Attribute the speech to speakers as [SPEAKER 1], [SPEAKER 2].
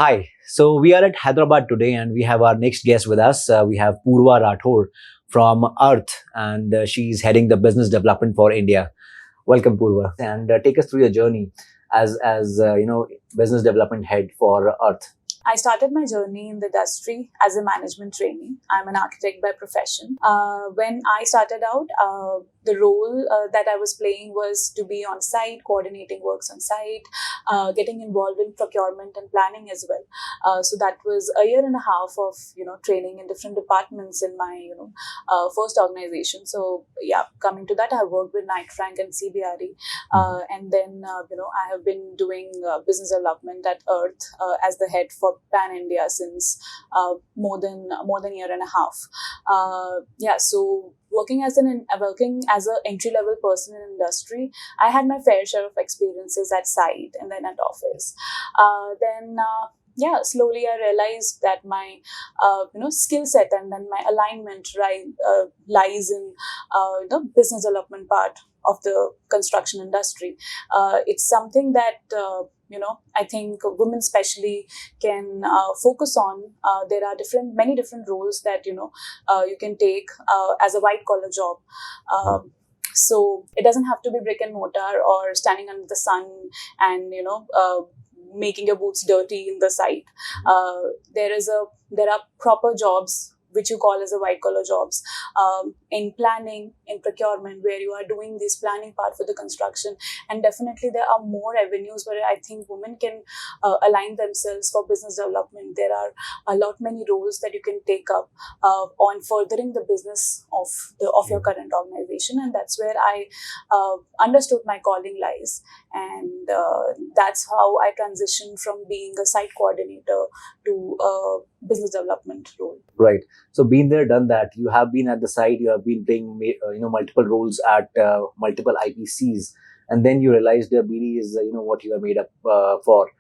[SPEAKER 1] Hi. So we are at Hyderabad today, and we have our next guest with us. We have Poorva Rathore from Arth, and she's heading the business development for India. Welcome, Poorva, and take us through your journey as business development head for Arth.
[SPEAKER 2] I started my journey in the industry as a management trainee. I'm an architect by profession. When I started out, the role that I was playing was to be on site, coordinating works on site, getting involved in procurement and planning as well. So that was a year and a half of training in different departments in my first organization. So yeah, coming to that, I worked with Knight Frank and CBRE, and then I have been doing business development at Arth as the head for Pan India since more than a year and a half. So working as an entry level person in industry, I had my fair share of experiences at site and then at office. Slowly I realized that my skill set and then my alignment lies in the business development part of the construction industry. It's something that I think women especially can focus on. There are many different roles that you can take as a white collar job. So it doesn't have to be brick and mortar or standing under the sun and making your boots dirty in the site. There are proper jobs which you call as a white collar jobs, in planning, in procurement, where you are doing this planning part for the construction. And definitely there are more avenues where I think women can align themselves for business development. There are many roles that you can take up on furthering the business of your current organization. And that's where I understood my calling lies. And that's how I transitioned from being a site coordinator to a business development role.
[SPEAKER 1] Right. So been there, done that. You have been at the site. You have been playing multiple roles at multiple IPCs, and then you realized BD is what you are made up for.